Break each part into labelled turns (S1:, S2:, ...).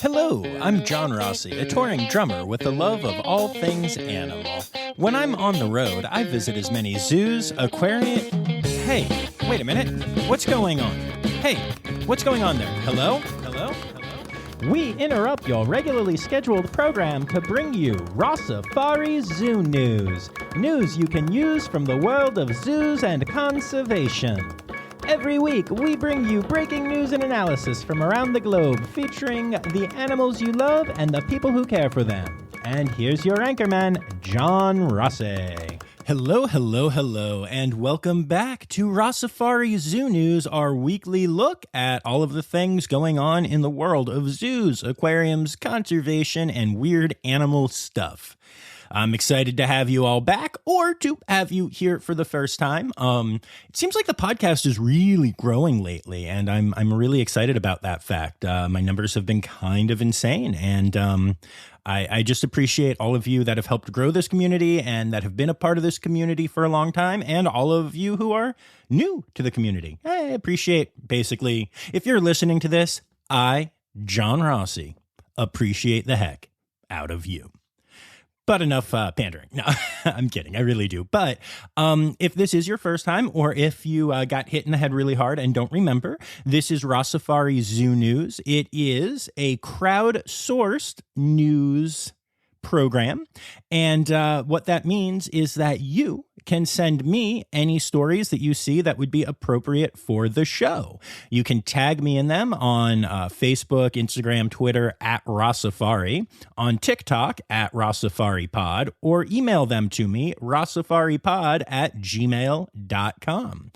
S1: Hello, I'm John Rossi, a touring drummer with a love of all things animal. When I'm on the road, I visit as many zoos, aquariums... Hey, wait a minute. What's going on? Hey, what's going on there? Hello? Hello? Hello? We interrupt your regularly scheduled program to bring you Rossifari Zoo news. News you can use from the world of zoos and conservation. Every week, we bring you breaking news and analysis from around the globe, featuring the animals you love and the people who care for them. And here's your anchorman, John Rossi. Hello, hello, hello, and welcome back to Rossifari Zoo News, our weekly look at all of the things going on in the world of zoos, aquariums, conservation, and weird animal stuff. I'm excited to have you all back, or to have you here for the first time. It seems like the podcast is really growing lately, and I'm really excited about that fact. My numbers have been kind of insane, and I just appreciate all of you that have helped grow this community and that have been a part of this community for a long time, and all of you who are new to the community. I appreciate, basically, if you're listening to this, I, John Rossi, appreciate the heck out of you. But enough pandering. No, I'm kidding. I really do. But if this is your first time, or if you got hit in the head really hard and don't remember, this is Rossifari Zoo News. It is a crowd-sourced news program. And what that means is that you can send me any stories that you see that would be appropriate for the show. You can tag me in them on Facebook, Instagram, Twitter at Rossifari, on TikTok at RossifariPod, or email them to me, rossifaripod@gmail.com.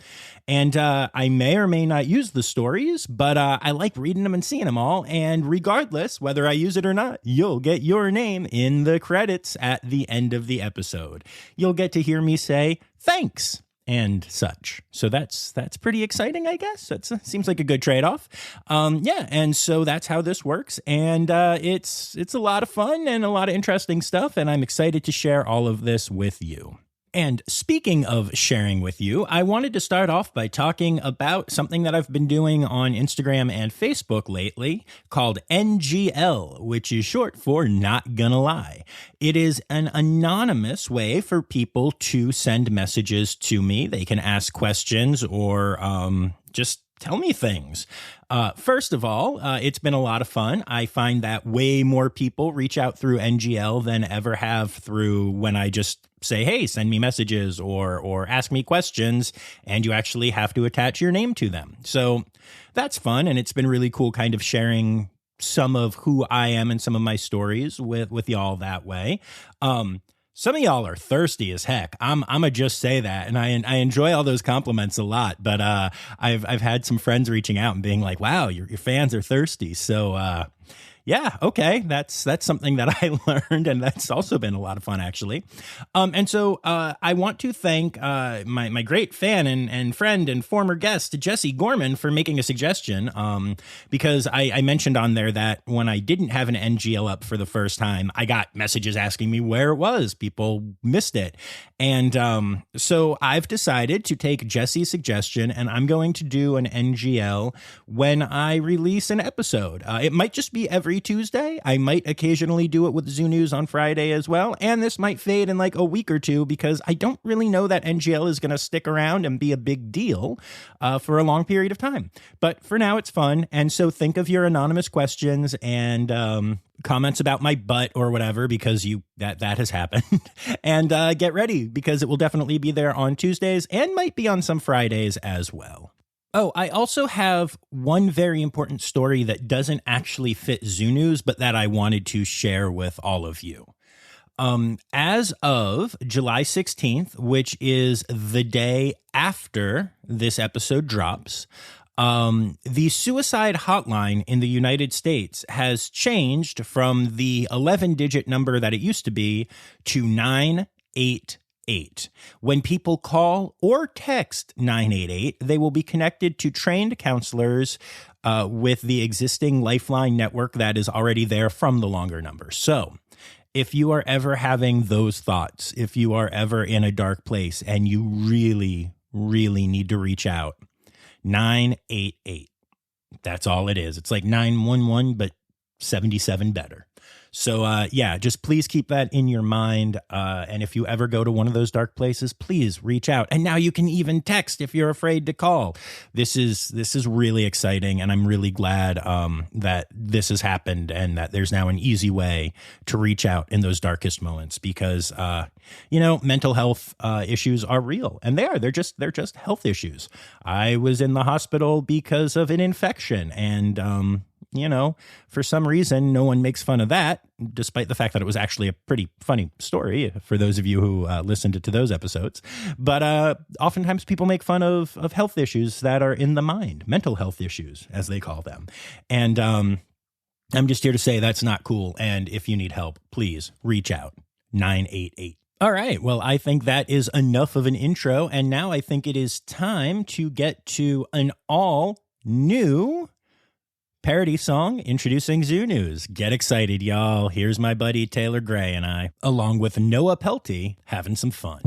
S1: And I may or may not use the stories, but I like reading them and seeing them all. And regardless, whether I use it or not, you'll get your name in the credits at the end of the episode. You'll get to hear me say thanks and such. So that's pretty exciting, I guess. That seems like a good trade-off. Yeah, and so that's how this works. And it's a lot of fun and a lot of interesting stuff, and I'm excited to share all of this with you. And speaking of sharing with you, I wanted to start off by talking about something that I've been doing on Instagram and Facebook lately called NGL, which is short for Not Gonna Lie. It is an anonymous way for people to send messages to me. They can ask questions or just tell me things. First of all, it's been a lot of fun. I find that way more people reach out through NGL than ever have through when I just say, hey, send me messages or ask me questions, and you actually have to attach your name to them. So that's fun, and it's been really cool kind of sharing some of who I am and some of my stories with y'all that way. Some of y'all are thirsty as heck. I'm gonna just say that, and I enjoy all those compliments a lot. But I've had some friends reaching out and being like, "Wow, your fans are thirsty." So yeah, okay, that's something that I learned, and that's also been a lot of fun, actually. And so I want to thank my great fan and friend and former guest, Jesse Gorman, for making a suggestion, because I mentioned on there that when I didn't have an NGL up for the first time, I got messages asking me where it was. People missed it. And so I've decided to take Jesse's suggestion, and I'm going to do an NGL when I release an episode. It might just be every Tuesday. I might occasionally do it with Zoo News on Friday as well. And this might fade in like a week or two because I don't really know that NGL is going to stick around and be a big deal for a long period of time. But for now, it's fun. And so think of your anonymous questions and comments about my butt or whatever, because that has happened. And get ready, because it will definitely be there on Tuesdays and might be on some Fridays as well. Oh, I also have one very important story that doesn't actually fit Zoo News, but that I wanted to share with all of you. As of July 16th, which is the day after this episode drops, the suicide hotline in the United States has changed from the 11-digit number that it used to be to 988. When people call or text 988, they will be connected to trained counselors with the existing Lifeline network that is already there from the longer number. So if you are ever having those thoughts, if you are ever in a dark place and you really, really need to reach out, 988. That's all it is. It's like 911, but 77 better. So, yeah, just please keep that in your mind. And if you ever go to one of those dark places, please reach out. And now you can even text if you're afraid to call. This is really exciting. And I'm really glad that this has happened and that there's now an easy way to reach out in those darkest moments because, mental health issues are real. And they're just health issues. I was in the hospital because of an infection and, for some reason, no one makes fun of that, despite the fact that it was actually a pretty funny story for those of you who listened to those episodes. But oftentimes people make fun of health issues that are in the mind, mental health issues, as they call them. And I'm just here to say that's not cool. And if you need help, please reach out. 988. All right. Well, I think that is enough of an intro. And now I think it is time to get to an all new parody song introducing Zoo News. Get excited, y'all. Here's my buddy Taylor Gray and I, along with Noah Pelty, having some fun.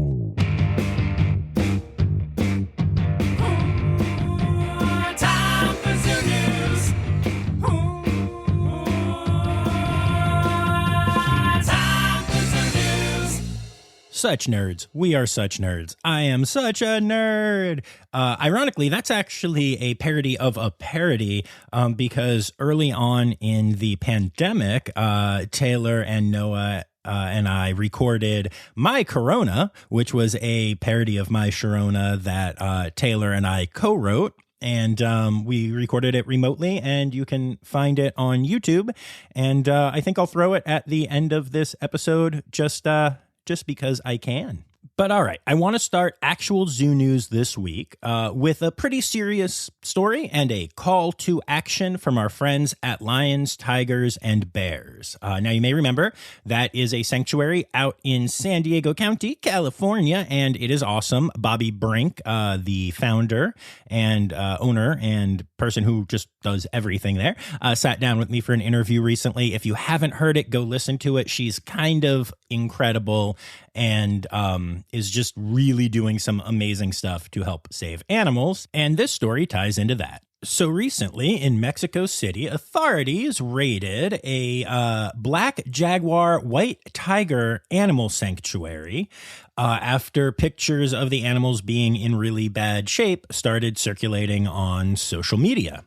S2: Time for Zoo News. Time for Zoo News.
S1: Such nerds. We are such nerds. I am such a nerd. Ironically, that's actually a parody of a parody because early on in the pandemic, Taylor and Noah and I recorded My Corona, which was a parody of My Sharona that Taylor and I co-wrote. And we recorded it remotely, and you can find it on YouTube. And I think I'll throw it at the end of this episode just because I can. But all right, I want to start actual zoo news this week with a pretty serious story and a call to action from our friends at Lions, Tigers, and Bears. Now, you may remember that is a sanctuary out in San Diego County, California, and it is awesome. Bobby Brink, the founder and owner and person who just does everything there, sat down with me for an interview recently. If you haven't heard it, go listen to it. She's kind of incredible and is just really doing some amazing stuff to help save animals. And this story ties into that. So recently in Mexico City, authorities raided a black jaguar, white tiger animal sanctuary after pictures of the animals being in really bad shape started circulating on social media.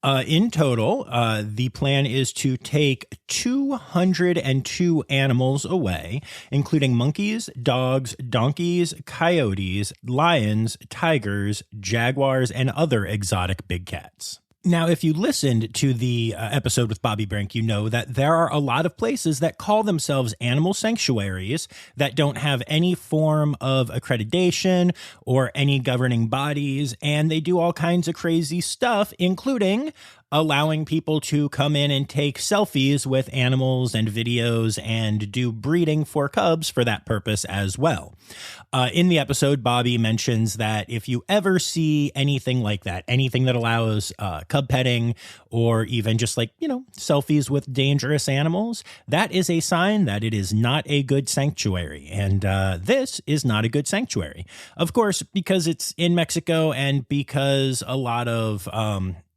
S1: In total, the plan is to take 202 animals away, including monkeys, dogs, donkeys, coyotes, lions, tigers, jaguars, and other exotic big cats. Now, if you listened to the episode with Bobby Brink, you know that there are a lot of places that call themselves animal sanctuaries that don't have any form of accreditation or any governing bodies, and they do all kinds of crazy stuff, including allowing people to come in and take selfies with animals and videos and do breeding for cubs for that purpose as well. In the episode, Bobby mentions that if you ever see anything like that, anything that allows cub petting or even just selfies with dangerous animals, that is a sign that it is not a good sanctuary. And this is not a good sanctuary. Of course, because it's in Mexico and because a lot of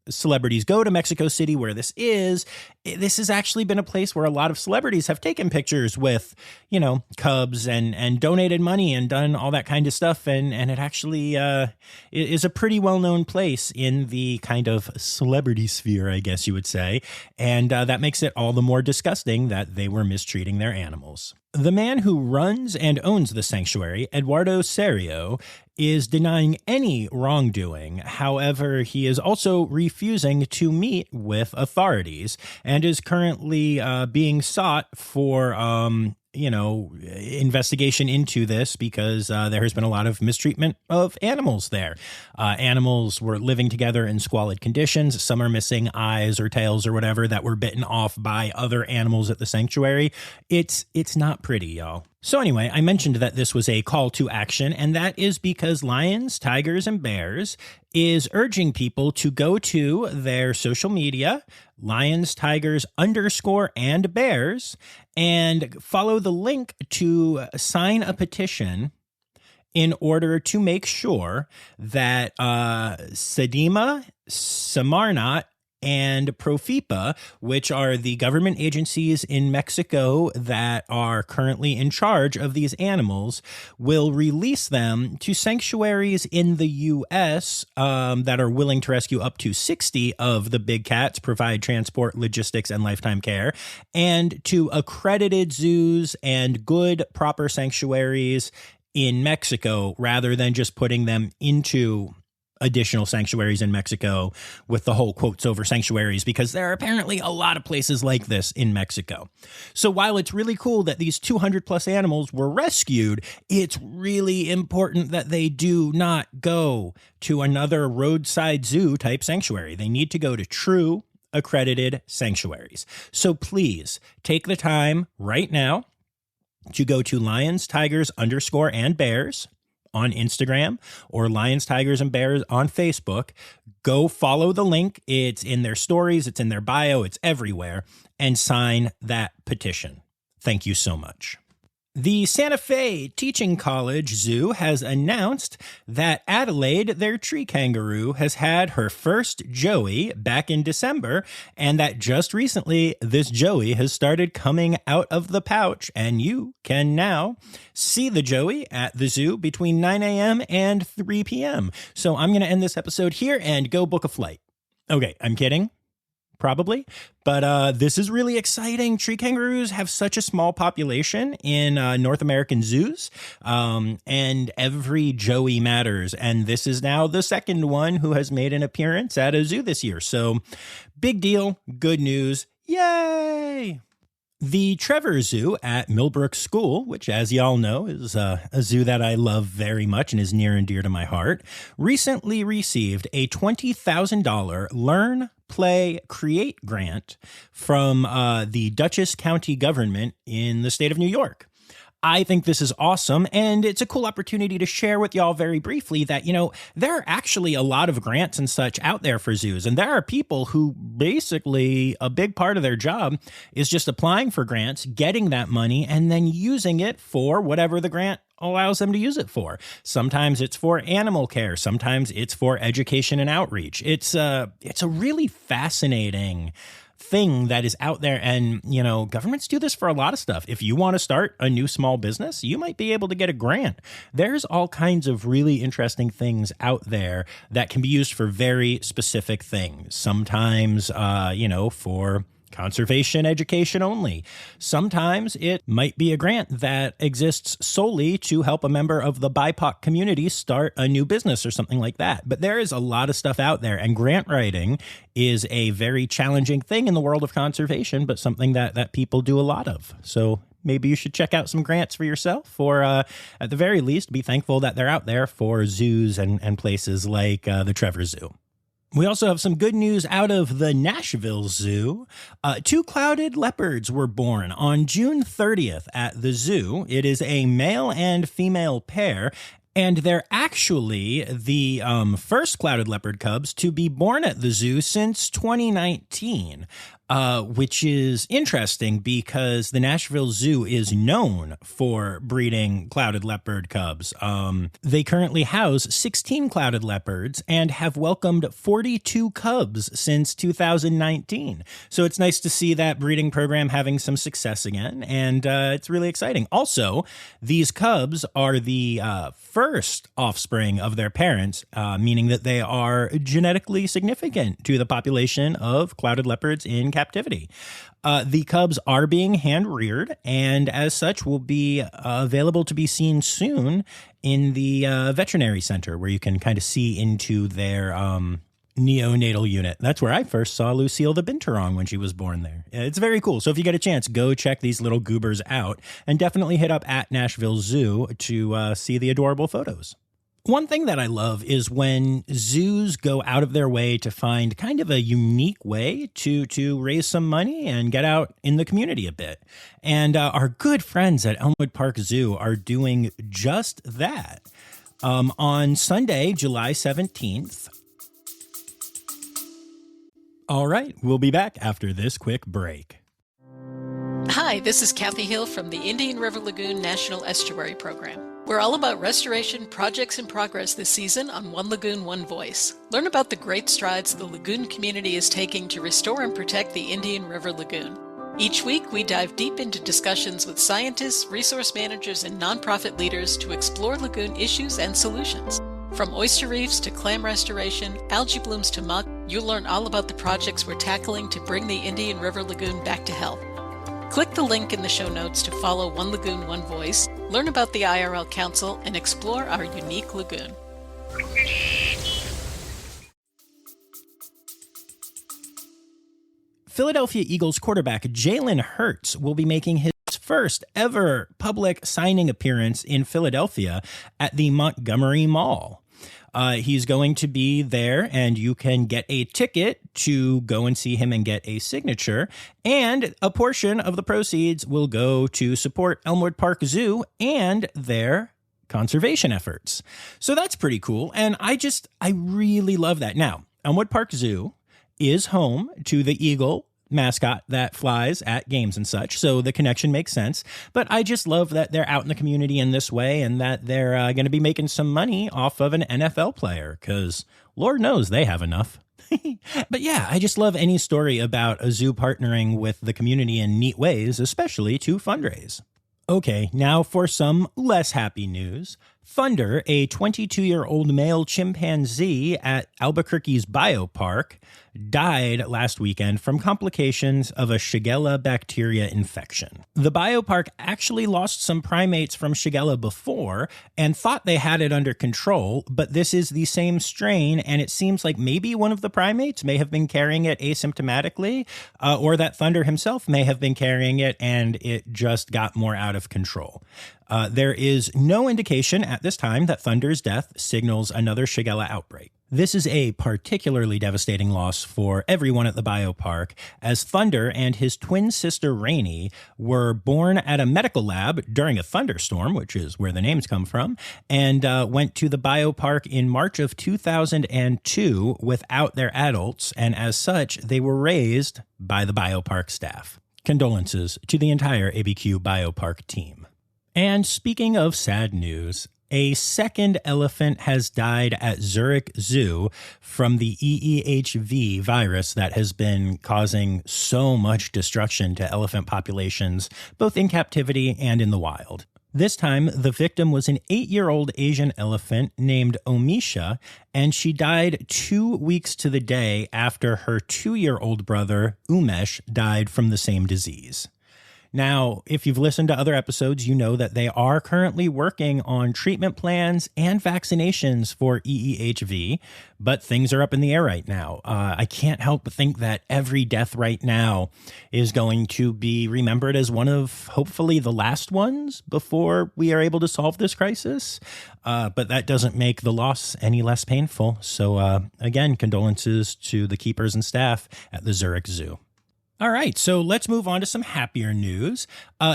S1: celebrities go to Mexico City where this has actually been a place where a lot of celebrities have taken pictures with, cubs and donated money and done all that kind of stuff. And it actually is a pretty well-known place in the kind of celebrity sphere, I guess you would say. And that makes it all the more disgusting that they were mistreating their animals. The man who runs and owns the sanctuary, Eduardo Serio, is denying any wrongdoing. However, he is also refusing to meet with authorities and is currently being sought for investigation into this because there has been a lot of mistreatment of animals there. Animals were living together in squalid conditions. Some are missing eyes or tails or whatever that were bitten off by other animals at the sanctuary. It's not pretty, y'all. So anyway, I mentioned that this was a call to action, and that is because Lions, Tigers, and Bears is urging people to go to their social media, Lions, Tigers _and Bears, and follow the link to sign a petition in order to make sure that Sedima Samarnat and Profipa, which are the government agencies in Mexico that are currently in charge of these animals, will release them to sanctuaries in the U.S. That are willing to rescue up to 60 of the big cats, provide transport, logistics, and lifetime care, and to accredited zoos and good, proper sanctuaries in Mexico, rather than just putting them into additional sanctuaries in Mexico with the whole quotes over sanctuaries, because there are apparently a lot of places like this in Mexico. So while it's really cool that these 200 plus animals were rescued, it's really important that they do not go to another roadside zoo type sanctuary. They need to go to true accredited sanctuaries. So please take the time right now to go to lions, tigers, and bears on Instagram, or Lions, Tigers, and Bears on Facebook. Go follow the link. It's in their stories. It's in their bio. It's everywhere. And sign that petition. Thank you so much. The Santa Fe Teaching College Zoo has announced that Adelaide, their tree kangaroo, has had her first joey back in December, and that just recently this joey has started coming out of the pouch, and you can now see the joey at the zoo between 9 a.m. and 3 p.m. So I'm going to end this episode here and go book a flight. Okay, I'm kidding. Probably. But this is really exciting. Tree kangaroos have such a small population in North American zoos, and every joey matters. And this is now the second one who has made an appearance at a zoo this year. So big deal. Good news. Yay! The Trevor Zoo at Millbrook School, which, as y'all know, is a zoo that I love very much and is near and dear to my heart, recently received a $20,000 Learn, Play, Create grant from the Dutchess County government in the state of New York. I think this is awesome, and it's a cool opportunity to share with y'all very briefly that, there are actually a lot of grants and such out there for zoos, and there are people who basically a big part of their job is just applying for grants, getting that money, and then using it for whatever the grant allows them to use it for. Sometimes it's for animal care. Sometimes it's for education and outreach. It's a really fascinating thing that is out there. And, governments do this for a lot of stuff. If you want to start a new small business, you might be able to get a grant. There's all kinds of really interesting things out there that can be used for very specific things. Sometimes, for conservation education only. Sometimes it might be a grant that exists solely to help a member of the BIPOC community start a new business or something like that. But there is a lot of stuff out there, and grant writing is a very challenging thing in the world of conservation, but something that people do a lot of. So maybe you should check out some grants for yourself, or at the very least, be thankful that they're out there for zoos and places like the Trevor Zoo. We also have some good news out of the Nashville Zoo. 2 clouded leopards were born on June 30th at the zoo. It is a male and female pair, and they're actually the first clouded leopard cubs to be born at the zoo since 2019. Which is interesting because the Nashville Zoo is known for breeding clouded leopard cubs. They currently house 16 clouded leopards and have welcomed 42 cubs since 2019. So it's nice to see that breeding program having some success again, and it's really exciting. Also, these cubs are the first offspring of their parents, meaning that they are genetically significant to the population of clouded leopards in captivity. The cubs are being hand-reared, and as such will be available to be seen soon in the veterinary center, where you can kind of see into their neonatal unit. That's where I first saw Lucille the binturong when she was born there. It's very cool. So if you get a chance, go check these little goobers out, and definitely hit up at Nashville Zoo to see the adorable photos. One thing that I love is when zoos go out of their way to find kind of a unique way to raise some money and get out in the community a bit. And our good friends at Elmwood Park Zoo are doing just that. On Sunday, July 17th. All right, we'll be back after this quick break.
S3: Hi, this is Kathy Hill from the Indian River Lagoon National Estuary Program. We're all about restoration projects in progress this season on One Lagoon, One Voice. Learn about the great strides the lagoon community is taking to restore and protect the Indian River Lagoon. Each week, we dive deep into discussions with scientists, resource managers, and nonprofit leaders to explore lagoon issues and solutions. From oyster reefs to clam restoration, algae blooms to muck, you'll learn all about the projects we're tackling to bring the Indian River Lagoon back to health. Click the link in the show notes to follow One Lagoon, One Voice, learn about the IRL Council, and explore our unique lagoon.
S1: Philadelphia Eagles quarterback Jalen Hurts will be making his first ever public signing appearance in Philadelphia at the Montgomery Mall. He's going to be there, and you can get a ticket to go and see him and get a signature. And a portion of the proceeds will go to support Elmwood Park Zoo and their conservation efforts. So that's pretty cool. And I really love that. Now, Elmwood Park Zoo is home to the eagle mascot that flies at games and such, so the connection makes sense. But I just love that they're out in the community in this way, and that they're going to be making some money off of an NFL player, because Lord knows they have enough. But yeah, I just love any story about a zoo partnering with the community in neat ways, especially to fundraise. Okay, now for some less happy news. Thunder, a 22-year-old male chimpanzee at Albuquerque's biopark, died last weekend from complications of a Shigella bacteria infection. The biopark actually lost some primates from Shigella before and thought they had it under control, but this is the same strain, and it seems like maybe one of the primates may have been carrying it asymptomatically, or that Thunder himself may have been carrying it and it just got more out of control. There is no indication at this time that Thunder's death signals another Shigella outbreak. This is a particularly devastating loss for everyone at the biopark, as Thunder and his twin sister Rainy were born at a medical lab during a thunderstorm, which is where the names come from, and went to the biopark in March of 2002 without their adults, and as such, they were raised by the biopark staff. Condolences to the entire ABQ biopark team. And speaking of sad news, a second elephant has died at Zurich Zoo from the EEHV virus that has been causing so much destruction to elephant populations, both in captivity and in the wild. This time, the victim was an 8-year-old Asian elephant named Omisha, and she died 2 weeks to the day after her 2-year-old brother, Umesh, died from the same disease. Now, if you've listened to other episodes, you know that they are currently working on treatment plans and vaccinations for EEHV, but things are up in the air right now. I can't help but think that every death right now is going to be remembered as one of, hopefully, the last ones before we are able to solve this crisis. But that doesn't make the loss any less painful. So, again, condolences to the keepers and staff at the Zurich Zoo. All right, so let's move on to some happier news.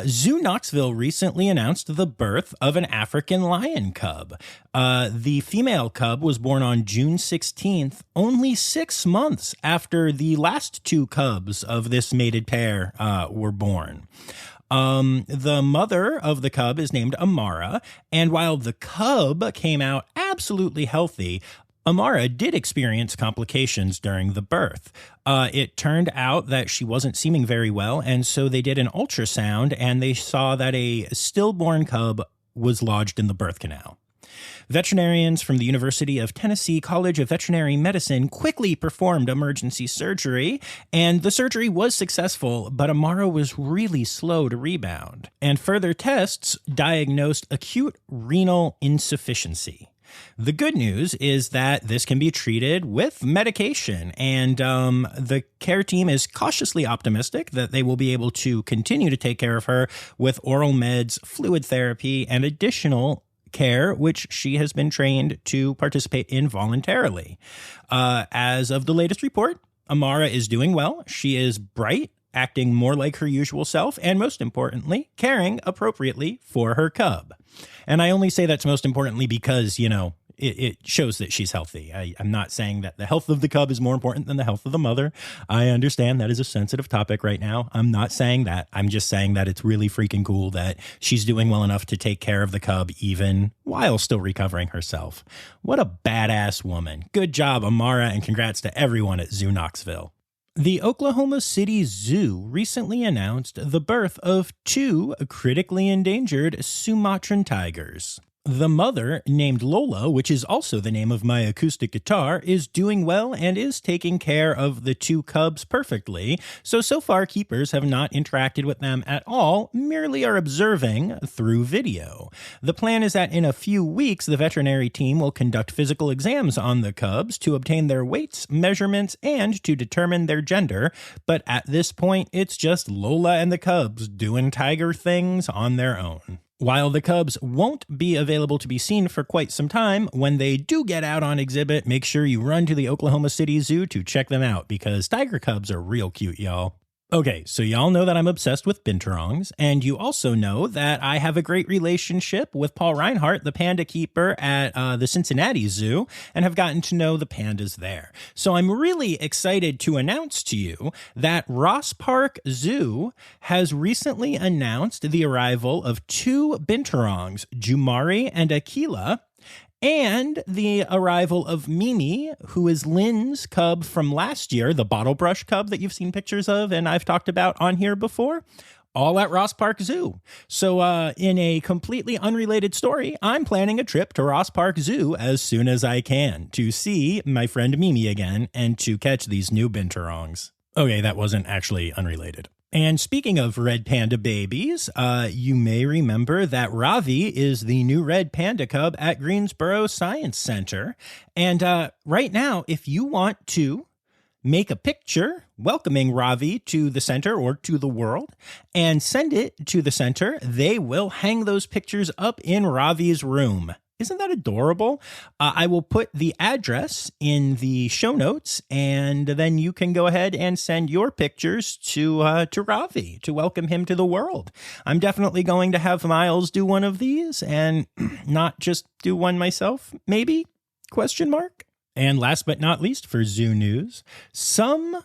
S1: Zoo Knoxville recently announced the birth of an African lion cub. The female cub was born on June 16th, only 6 months after the last 2 cubs of this mated pair were born. The mother of the cub is named Amara, and while the cub came out absolutely healthy, Amara did experience complications during the birth. It turned out that she wasn't seeming very well, and so they did an ultrasound, and they saw that a stillborn cub was lodged in the birth canal. Veterinarians from the University of Tennessee College of Veterinary Medicine quickly performed emergency surgery, and the surgery was successful, but Amara was really slow to rebound. And further tests diagnosed acute renal insufficiency. The good news is that this can be treated with medication, and the care team is cautiously optimistic that they will be able to continue to take care of her with oral meds, fluid therapy, and additional care, which she has been trained to participate in voluntarily. As of the latest report, Amara is doing well. She is bright, acting more like her usual self, and most importantly, caring appropriately for her cub. And I only say that's most importantly because, it shows that she's healthy. I'm not saying that the health of the cub is more important than the health of the mother. I understand that is a sensitive topic right now. I'm not saying that. I'm just saying that it's really freaking cool that she's doing well enough to take care of the cub even while still recovering herself. What a badass woman. Good job, Amara, and congrats to everyone at Zoo Knoxville. The Oklahoma City Zoo recently announced the birth of 2 critically endangered Sumatran tigers. The mother, named Lola, which is also the name of my acoustic guitar, is doing well and is taking care of the 2 cubs perfectly. So far, keepers have not interacted with them at all, merely are observing through video. The plan is that in a few weeks, the veterinary team will conduct physical exams on the cubs to obtain their weights, measurements, and to determine their gender. But at this point, it's just Lola and the cubs doing tiger things on their own. While the cubs won't be available to be seen for quite some time, when they do get out on exhibit, make sure you run to the Oklahoma City Zoo to check them out because tiger cubs are real cute, y'all. Okay, so y'all know that I'm obsessed with binturongs, and you also know that I have a great relationship with Paul Reinhardt, the panda keeper at the Cincinnati Zoo, and have gotten to know the pandas there. So I'm really excited to announce to you that Ross Park Zoo has recently announced the arrival of 2 binturongs, Jumari and Aquila, and the arrival of Mimi, who is Lynn's cub from last year, the bottle brush cub that you've seen pictures of and I've talked about on here before, all at Ross Park Zoo. So in a completely unrelated story, I'm planning a trip to Ross Park Zoo as soon as I can to see my friend Mimi again and to catch these new binturongs. Okay, that wasn't actually unrelated. And speaking of red panda babies, you may remember that Ravi is the new red panda cub at Greensboro Science Center. And right now, if you want to make a picture welcoming Ravi to the center or to the world and send it to the center, they will hang those pictures up in Ravi's room. Isn't that adorable? I will put the address in the show notes, and then you can go ahead and send your pictures to Ravi to welcome him to the world. I'm definitely going to have Miles do one of these and not just do one myself, maybe? Question mark. And last but not least for zoo news, some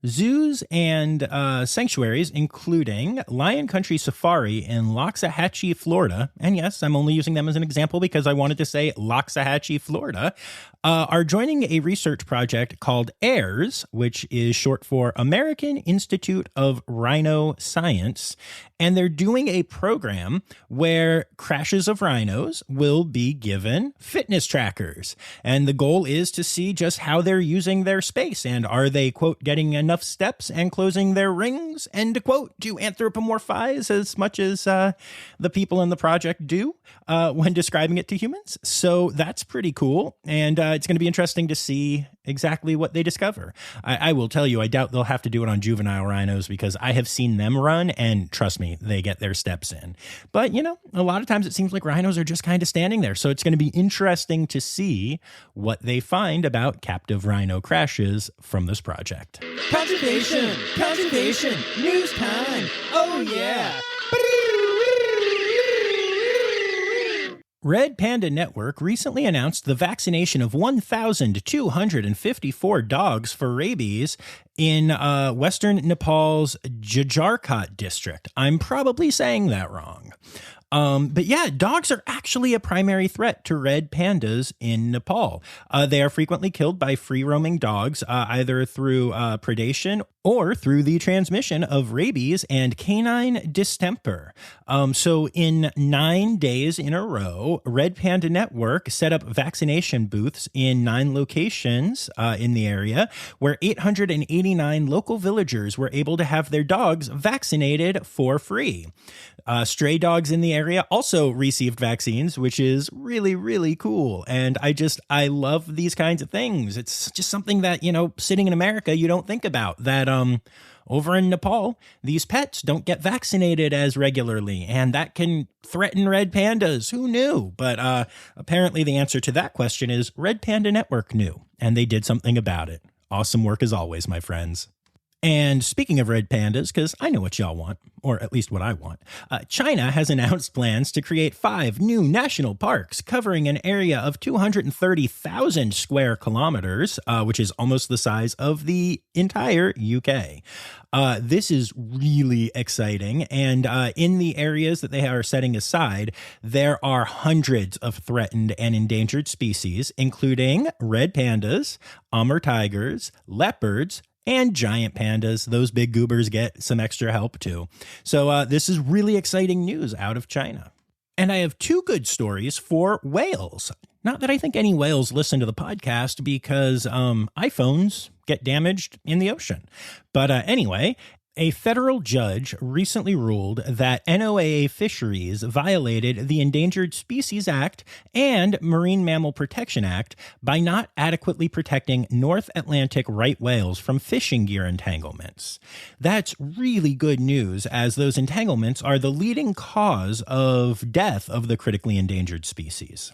S1: zoos and sanctuaries, including Lion Country Safari in Loxahatchee, Florida, and yes, I'm only using them as an example because I wanted to say Loxahatchee, Florida, are joining a research project called AIRS, which is short for American Institute of Rhino Science, and they're doing a program where crashes of rhinos will be given fitness trackers. And the goal is to see just how they're using their space and are they, quote, getting enough steps and closing their rings, end quote, to anthropomorphize as much as the people in the project do when describing it to humans. So that's pretty cool. And it's going to be interesting to see exactly what they discover. I will tell you, I doubt they'll have to do it on juvenile rhinos because I have seen them run and trust me, they get their steps in. But, you know, a lot of times it seems like rhinos are just kind of standing there. So it's going to be interesting to see what they find about captive rhino crashes from this project.
S2: Conservation! Conservation! News time! Oh yeah!
S1: Red Panda Network recently announced the vaccination of 1,254 dogs for rabies in western Nepal's Jharkhand district. I'm probably saying that wrong. But yeah, dogs are actually a primary threat to red pandas in Nepal. They are frequently killed by free-roaming dogs, either through predation or through the transmission of rabies and canine distemper. So in 9 days in a row, Red Panda Network set up vaccination booths in 9 locations in the area where 889 local villagers were able to have their dogs vaccinated for free. Stray dogs in the area also received vaccines, which is really, really cool. And I love these kinds of things. It's just something that, you know, sitting in America, you don't think about that. Over in Nepal, these pets don't get vaccinated as regularly, and that can threaten red pandas. Who knew? But apparently the answer to that question is Red Panda Network knew, and they did something about it. Awesome work as always, my friends. And speaking of red pandas, because I know what y'all want, or at least what I want, China has announced plans to create 5 new national parks covering an area of 230,000 square kilometers, which is almost the size of the entire UK. This is really exciting. And in the areas that they are setting aside, there are hundreds of threatened and endangered species, including red pandas, Amur tigers, leopards, and giant pandas. Those big goobers get some extra help too. So this is really exciting news out of China. And I have 2 good stories for whales. Not that I think any whales listen to the podcast because iPhones get damaged in the ocean. But anyway, a federal judge recently ruled that NOAA fisheries violated the Endangered Species Act and Marine Mammal Protection Act by not adequately protecting North Atlantic right whales from fishing gear entanglements. That's really good news, as those entanglements are the leading cause of death of the critically endangered species.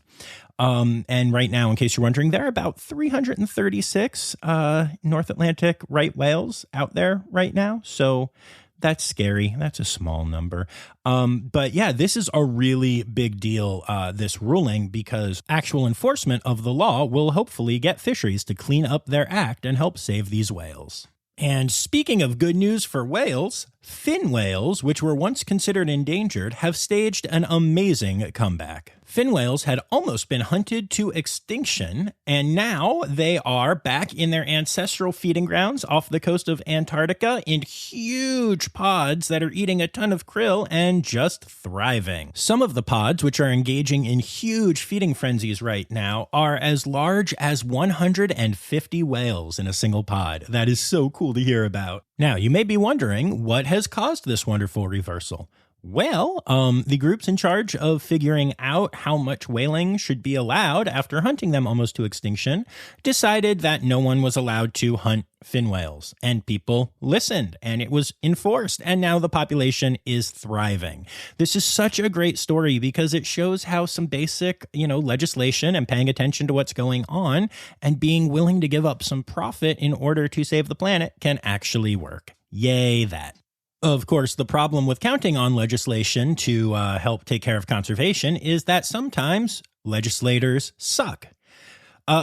S1: And right now, in case you're wondering, there are about 336 North Atlantic right whales out there right now. So that's scary. That's a small number. But yeah, this is a really big deal, this ruling, because actual enforcement of the law will hopefully get fisheries to clean up their act and help save these whales. And speaking of good news for whales, fin whales, which were once considered endangered, have staged an amazing comeback. Fin whales had almost been hunted to extinction, and now they are back in their ancestral feeding grounds off the coast of Antarctica in huge pods that are eating a ton of krill and just thriving. Some of the pods, which are engaging in huge feeding frenzies right now, are as large as 150 whales in a single pod. That is so cool to hear about. Now, you may be wondering, what has caused this wonderful reversal? Well, the groups in charge of figuring out how much whaling should be allowed after hunting them almost to extinction decided that no one was allowed to hunt fin whales, and people listened, and it was enforced, and now the population is thriving. This is such a great story because it shows how some basic, legislation and paying attention to what's going on and being willing to give up some profit in order to save the planet can actually work. Yay, that. Of course, the problem with counting on legislation to help take care of conservation is that sometimes legislators suck.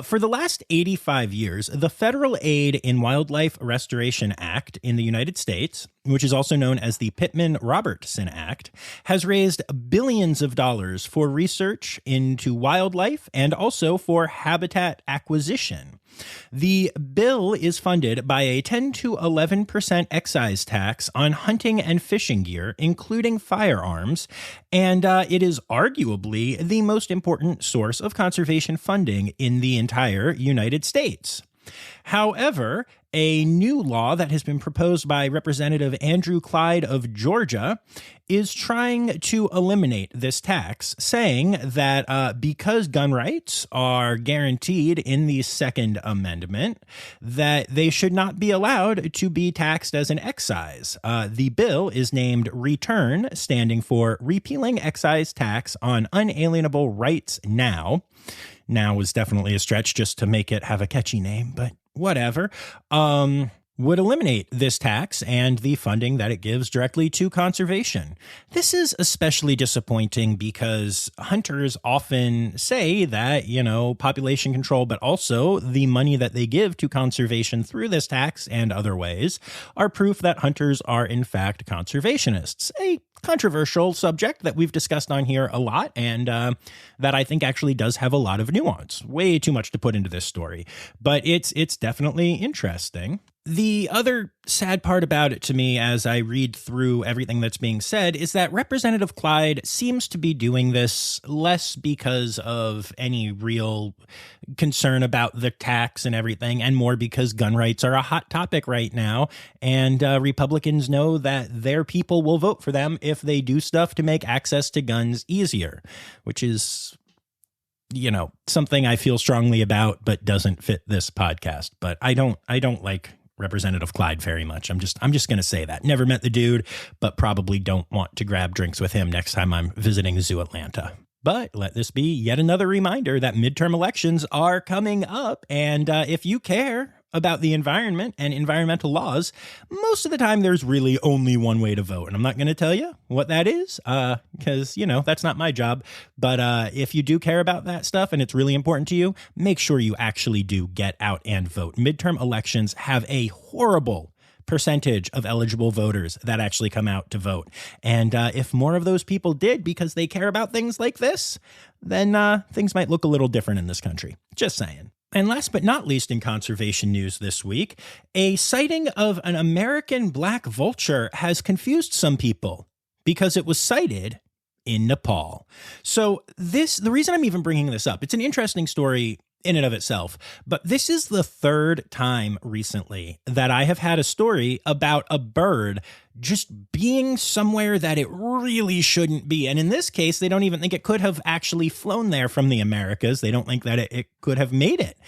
S1: For the last 85 years, the Federal Aid in Wildlife Restoration Act in the United States, which is also known as the Pittman-Robertson Act, has raised billions of dollars for research into wildlife and also for habitat acquisition. The bill is funded by a 10 to 11% excise tax on hunting and fishing gear, including firearms, and it is arguably the most important source of conservation funding in the entire United States. However, a new law that has been proposed by Representative Andrew Clyde of Georgia is trying to eliminate this tax, saying that because gun rights are guaranteed in the Second Amendment, that they should not be allowed to be taxed as an excise. The bill is named RETURN, standing for Repealing Excise Tax on Unalienable Rights Now. Now was definitely a stretch just to make it have a catchy name, but whatever. Would eliminate this tax and the funding that it gives directly to conservation. This is especially disappointing because hunters often say that, population control, but also the money that they give to conservation through this tax and other ways are proof that hunters are in fact conservationists. A controversial subject that we've discussed on here a lot, and that I think actually does have a lot of nuance. Way too much to put into this story, but it's definitely interesting. The other sad part about it to me, as I read through everything that's being said, is that Representative Clyde seems to be doing this less because of any real concern about the tax and everything, and more because gun rights are a hot topic right now, and Republicans know that their people will vote for them if they do stuff to make access to guns easier, which is, something I feel strongly about, but doesn't fit this podcast. But I don't like Representative Clyde very much. I'm just going to say that. Never met the dude, but probably don't want to grab drinks with him next time I'm visiting Zoo Atlanta. But let this be yet another reminder that midterm elections are coming up. And if you care about the environment and environmental laws, most of the time there's really only one way to vote. And I'm not going to tell you what that is because, that's not my job. But if you do care about that stuff and it's really important to you, make sure you actually do get out and vote. Midterm elections have a horrible percentage of eligible voters that actually come out to vote. And if more of those people did because they care about things like this, then things might look a little different in this country. Just saying. And last but not least in conservation news this week, a sighting of an American black vulture has confused some people because it was sighted in Nepal. So the reason I'm even bringing this up, it's an interesting story in and of itself, but this is the third time recently that I have had a story about a bird just being somewhere that it really shouldn't be. And in this case, they don't even think it could have actually flown there from the Americas. They don't think that it could have made it.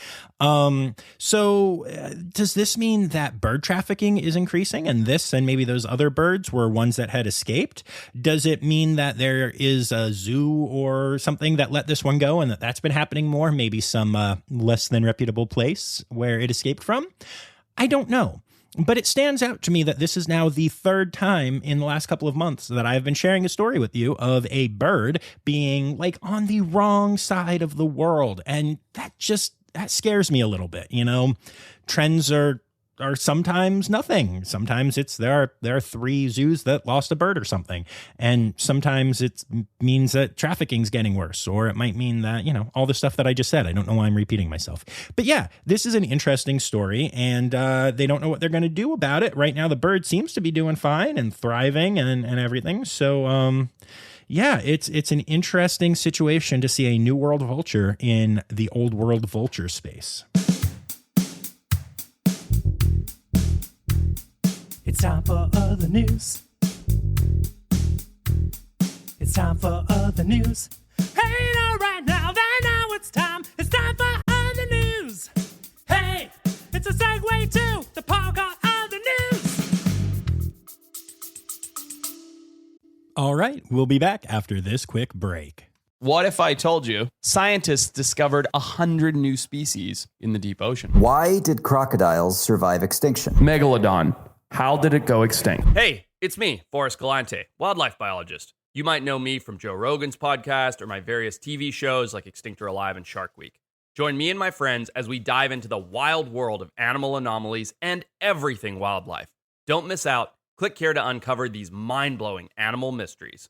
S1: So does this mean that bird trafficking is increasing and this and maybe those other birds were ones that had escaped? Does it mean that there is a zoo or something that let this one go and that's been happening more? Maybe some less than reputable place where it escaped from? I don't know. But it stands out to me that this is now the third time in the last couple of months that I've been sharing a story with you of a bird being like on the wrong side of the world. And that scares me a little bit. Trends are sometimes nothing. Sometimes there are 3 zoos that lost a bird or something. And sometimes it means that trafficking's getting worse, or it might mean that, all the stuff that I just said. I don't know why I'm repeating myself. But yeah, this is an interesting story, and they don't know what they're going to do about it. Right now, the bird seems to be doing fine and thriving and everything. So, yeah, it's an interesting situation to see a new world vulture in the old world vulture space.
S2: It's time for other news. It's time for other news. Hey, now, right now, it's time. It's time for other news. Hey, it's a segue to the part called other news.
S1: All right, we'll be back after this quick break.
S4: What if I told you scientists discovered 100 new species in the deep ocean?
S5: Why did crocodiles survive extinction?
S4: Megalodon. How did it go extinct?
S6: Hey, it's me, Forrest Galante, wildlife biologist. You might know me from Joe Rogan's podcast or my various TV shows like Extinct or Alive and Shark Week. Join me and my friends as we dive into the wild world of animal anomalies and everything wildlife. Don't miss out. Click here to uncover these mind-blowing animal mysteries.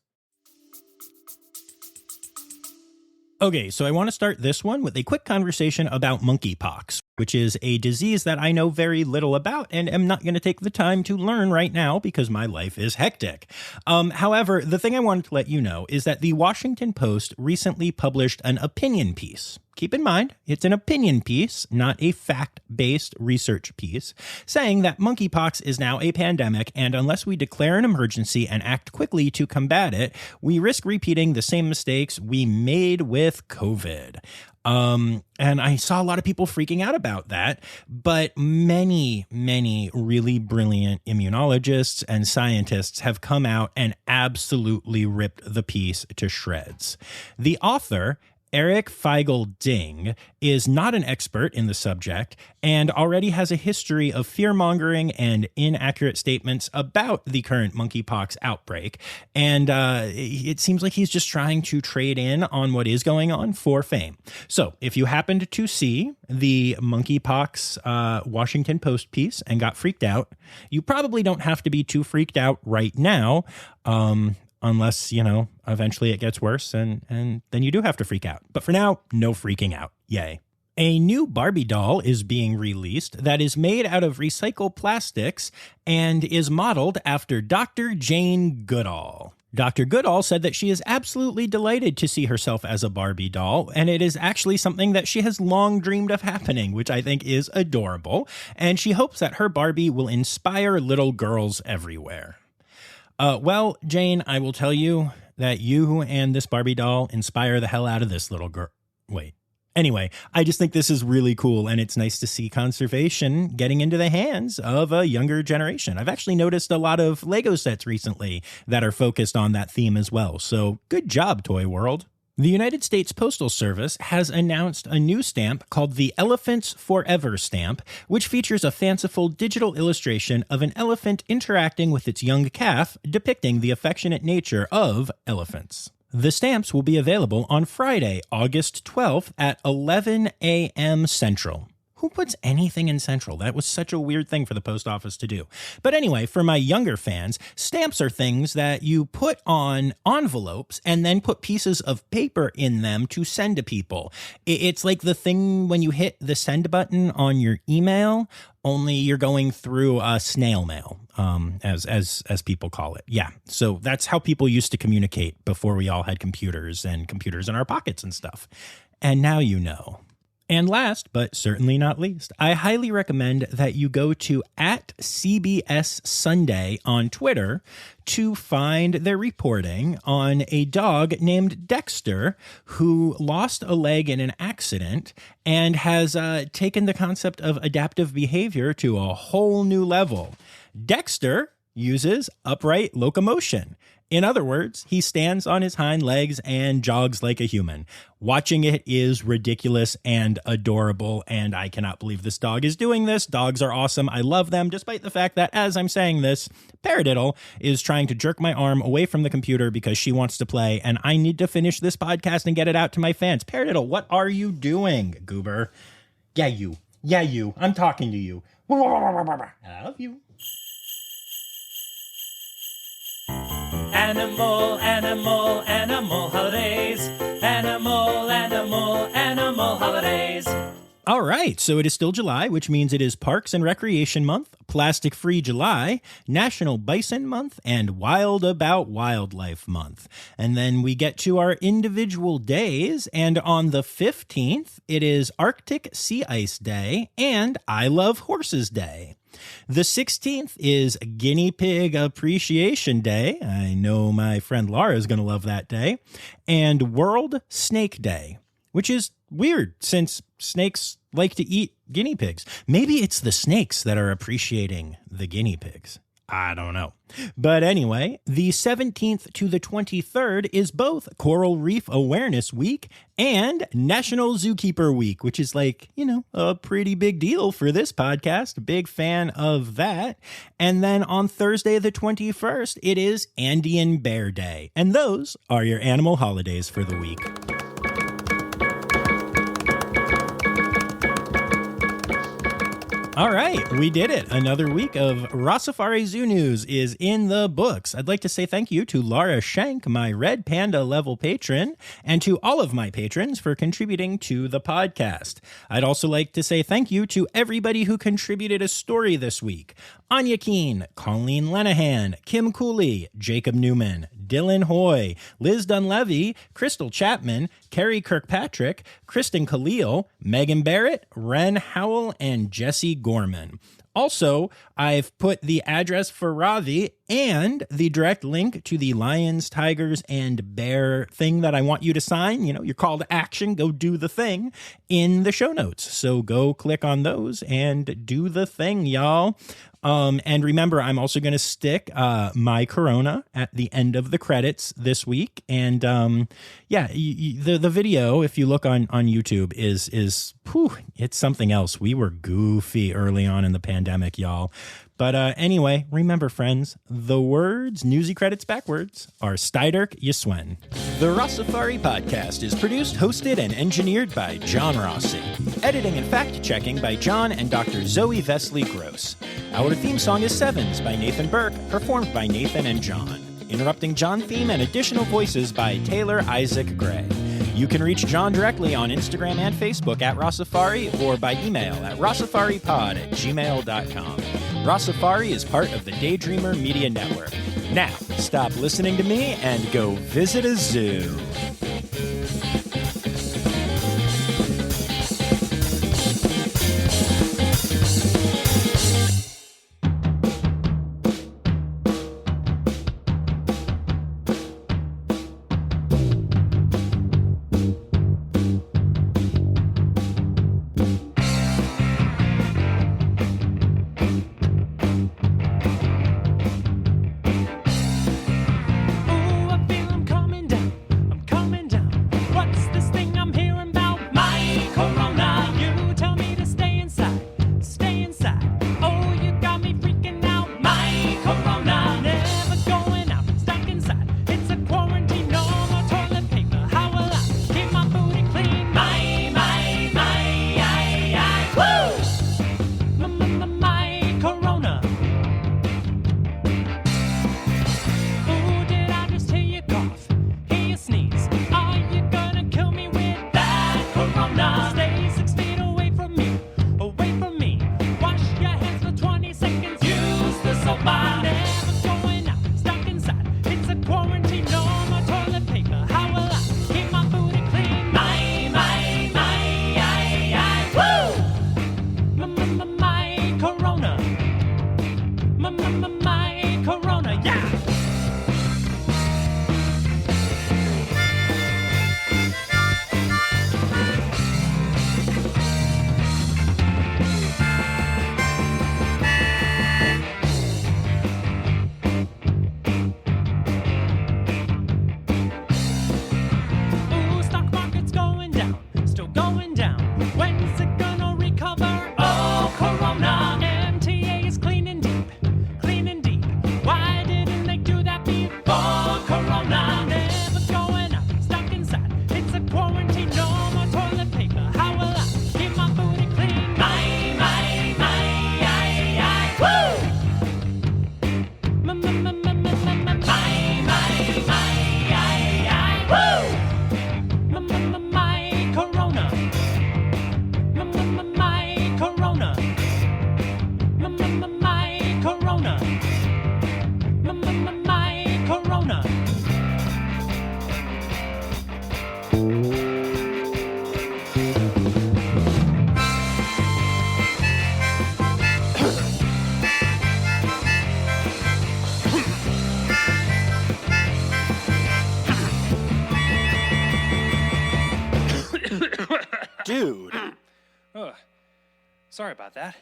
S1: Okay, so I want to start this one with a quick conversation about monkeypox, which is a disease that I know very little about and am not going to take the time to learn right now because my life is hectic. However, the thing I wanted to let you know is that the Washington Post recently published an opinion piece. Keep in mind, it's an opinion piece, not a fact-based research piece, saying that monkeypox is now a pandemic, and unless we declare an emergency and act quickly to combat it, we risk repeating the same mistakes we made with COVID. And I saw a lot of people freaking out about that, but many really brilliant immunologists and scientists have come out and absolutely ripped the piece to shreds. The author, Eric Feigl-Ding, is not an expert in the subject and already has a history of fear-mongering and inaccurate statements about the current monkeypox outbreak. And it seems like he's just trying to trade in on what is going on for fame. So if you happened to see the monkeypox Washington Post piece and got freaked out, you probably don't have to be too freaked out right now. Unless, eventually it gets worse and then you do have to freak out. But for now, no freaking out. Yay. A new Barbie doll is being released that is made out of recycled plastics and is modeled after Dr. Jane Goodall. Dr. Goodall said that she is absolutely delighted to see herself as a Barbie doll, and it is actually something that she has long dreamed of happening, which I think is adorable, and she hopes that her Barbie will inspire little girls everywhere. Well, Jane, I will tell you that you and this Barbie doll inspire the hell out of this little girl. Wait. Anyway, I just think this is really cool, and it's nice to see conservation getting into the hands of a younger generation. I've actually noticed a lot of Lego sets recently that are focused on that theme as well. So good job, Toy World. The United States Postal Service has announced a new stamp called the Elephants Forever stamp, which features a fanciful digital illustration of an elephant interacting with its young calf, depicting the affectionate nature of elephants. The stamps will be available on Friday, August 12th at 11 a.m. Central. Who puts anything in Central? That was such a weird thing for the post office to do. But anyway, for my younger fans, stamps are things that you put on envelopes and then put pieces of paper in them to send to people. It's like the thing when you hit the send button on your email, only you're going through snail mail, as people call it. Yeah, so that's how people used to communicate before we all had computers and computers in our pockets and stuff. And now you know. And last, but certainly not least, I highly recommend that you go to @CBS Sunday on Twitter to find their reporting on a dog named Dexter who lost a leg in an accident and has taken the concept of adaptive behavior to a whole new level. Dexter uses upright locomotion. In other words, he stands on his hind legs and jogs like a human. Watching it is ridiculous and adorable, and I cannot believe this dog is doing this. Dogs are awesome. I love them, despite the fact that, as I'm saying this, Paradiddle is trying to jerk my arm away from the computer because she wants to play, and I need to finish this podcast and get it out to my fans. Paradiddle, what are you doing, goober? Yeah, you. Yeah, you. I'm talking to you. I love you.
S2: Animal, animal, animal holidays. Animal, animal, animal holidays.
S1: All right, so it is still July, which means it is Parks and Recreation Month, Plastic Free July, National Bison Month, and Wild About Wildlife Month. And then we get to our individual days, and on the 15th, it is Arctic Sea Ice Day and I Love Horses Day. The 16th is Guinea Pig Appreciation Day. I know my friend Laura is going to love that day. And World Snake Day, which is weird since snakes like to eat guinea pigs. Maybe it's the snakes that are appreciating the guinea pigs. I don't know. But anyway, the 17th to the 23rd is both Coral Reef Awareness Week and National Zookeeper Week, which is like, a pretty big deal for this podcast. Big fan of that. And then on Thursday, the 21st, it is Andean Bear Day. And those are your animal holidays for the week. All right, we did it. Another week of Rossifari Zoo News is in the books. I'd like to say thank you to Laura Schenk, my Red Panda level patron, and to all of my patrons for contributing to the podcast. I'd also like to say thank you to everybody who contributed a story this week. Anya Keene, Colleen Lenahan, Kim Cooley, Jacob Newman, Dylan Hoy, Liz Dunlevy, Crystal Chapman, Carrie Kirkpatrick, Kristen Khalil, Megan Barrett, Ren Howell, and Jesse Gorman. Also, I've put the address for Ravi and the direct link to the lions, tigers, and bear thing that I want you to sign, your call to action, go do the thing, in the show notes. So go click on those and do the thing, y'all. And remember, I'm also going to stick my Corona at the end of the credits this week. And the video, if you look on YouTube, is it's something else. We were goofy early on in the pandemic, y'all. But anyway, remember, friends, the words Newsy Credits backwards are Steiderk Yeswen. The Rossifari podcast is produced, hosted, and engineered by John Rossi. Editing and fact-checking by John and Dr. Zoe Vesley Gross. Our theme song is Sevens by Nathan Burke, performed by Nathan and John. Interrupting John theme and additional voices by Taylor Isaac Gray. You can reach John directly on Instagram and Facebook at Rossifari or by email at rossifaripod@gmail.com. Rossifari is part of the Daydreamer Media Network. Now, stop listening to me and go visit a zoo.
S2: Ooh, I feel I'm coming down. I'm coming Sorry about that.